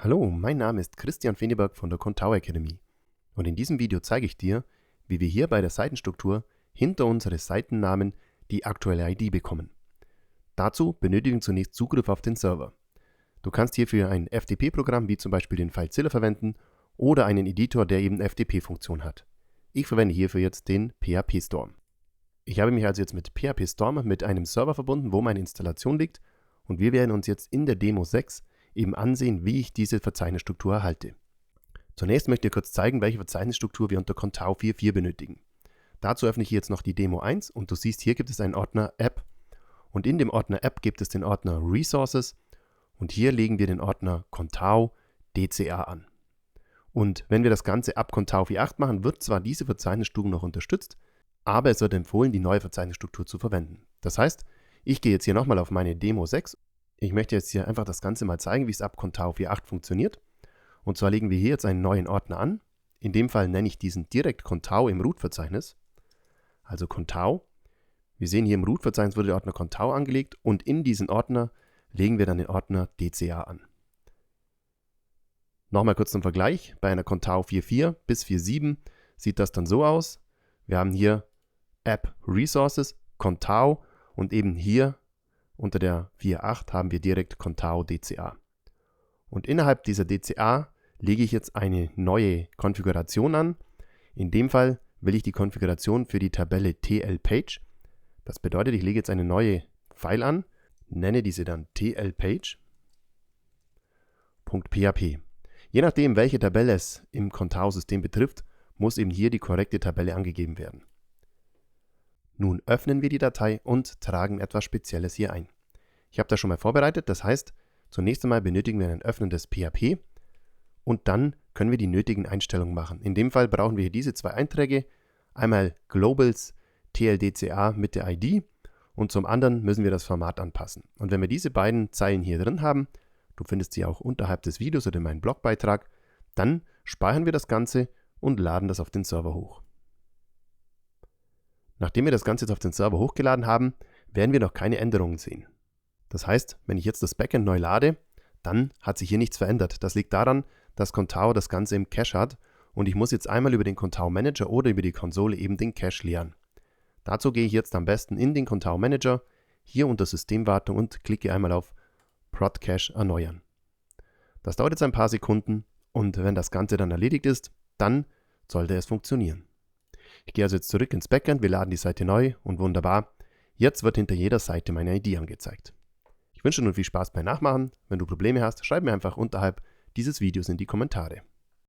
Hallo, mein Name ist Christian Feneberg von der Contao Academy und in diesem Video zeige ich dir, wie wir hier bei der Seitenstruktur hinter unsere Seitennamen die aktuelle ID bekommen. Dazu benötigen wir zunächst Zugriff auf den Server. Du kannst hierfür ein FTP-Programm wie zum Beispiel den FileZilla verwenden oder einen Editor, der eben FTP-Funktion hat. Ich verwende hierfür jetzt den PHP Storm. Ich habe mich also jetzt mit PHP Storm mit einem Server verbunden, wo meine Installation liegt, und wir werden uns jetzt in der Demo 6 eben ansehen, wie ich diese Verzeichnisstruktur erhalte. Zunächst möchte ich kurz zeigen, welche Verzeichnisstruktur wir unter Contao 4.4 benötigen. Dazu öffne ich jetzt noch die Demo 1 und du siehst, hier gibt es einen Ordner App und in dem Ordner App gibt es den Ordner Resources und hier legen wir den Ordner Contao DCA an. Und wenn wir das Ganze ab Contao 4.8 machen, wird zwar diese Verzeichnisstruktur noch unterstützt, aber es wird empfohlen, die neue Verzeichnisstruktur zu verwenden. Das heißt, ich gehe jetzt hier nochmal auf meine Demo 6. Ich möchte jetzt hier einfach das Ganze mal zeigen, wie es ab Contao 4.8 funktioniert. Und zwar legen wir hier jetzt einen neuen Ordner an. In dem Fall nenne ich diesen direkt Contao im Root-Verzeichnis. Also Contao. Wir sehen hier im Root-Verzeichnis wurde der Ordner Contao angelegt und in diesen Ordner legen wir dann den Ordner DCA an. Nochmal kurz zum Vergleich. Bei einer Contao 4.4 bis 4.7 sieht das dann so aus. Wir haben hier App Resources, Contao und eben hier unter der 4.8 haben wir direkt Contao DCA. Und innerhalb dieser DCA lege ich jetzt eine neue Konfiguration an. In dem Fall will ich die Konfiguration für die Tabelle tlpage. Das bedeutet, ich lege jetzt eine neue File an, nenne diese dann tlpage.php. Je nachdem, welche Tabelle es im Contao-System betrifft, muss eben hier die korrekte Tabelle angegeben werden. Nun öffnen wir die Datei und tragen etwas Spezielles hier ein. Ich habe das schon mal vorbereitet, das heißt, zunächst einmal benötigen wir ein Öffnen des PHP und dann können wir die nötigen Einstellungen machen. In dem Fall brauchen wir hier diese zwei Einträge, einmal Globals TLDCA mit der ID und zum anderen müssen wir das Format anpassen. Und wenn wir diese beiden Zeilen hier drin haben, du findest sie auch unterhalb des Videos oder in meinem Blogbeitrag, dann speichern wir das Ganze und laden das auf den Server hoch. Nachdem wir das Ganze jetzt auf den Server hochgeladen haben, werden wir noch keine Änderungen sehen. Das heißt, wenn ich jetzt das Backend neu lade, dann hat sich hier nichts verändert. Das liegt daran, dass Contao das Ganze im Cache hat und ich muss jetzt einmal über den Contao Manager oder über die Konsole eben den Cache leeren. Dazu gehe ich jetzt am besten in den Contao Manager, hier unter Systemwartung und klicke einmal auf Prod Cache erneuern. Das dauert jetzt ein paar Sekunden und wenn das Ganze dann erledigt ist, dann sollte es funktionieren. Ich gehe also jetzt zurück ins Backend, wir laden die Seite neu und wunderbar, jetzt wird hinter jeder Seite meine ID angezeigt. Ich wünsche dir nun viel Spaß beim Nachmachen. Wenn du Probleme hast, schreib mir einfach unterhalb dieses Videos in die Kommentare.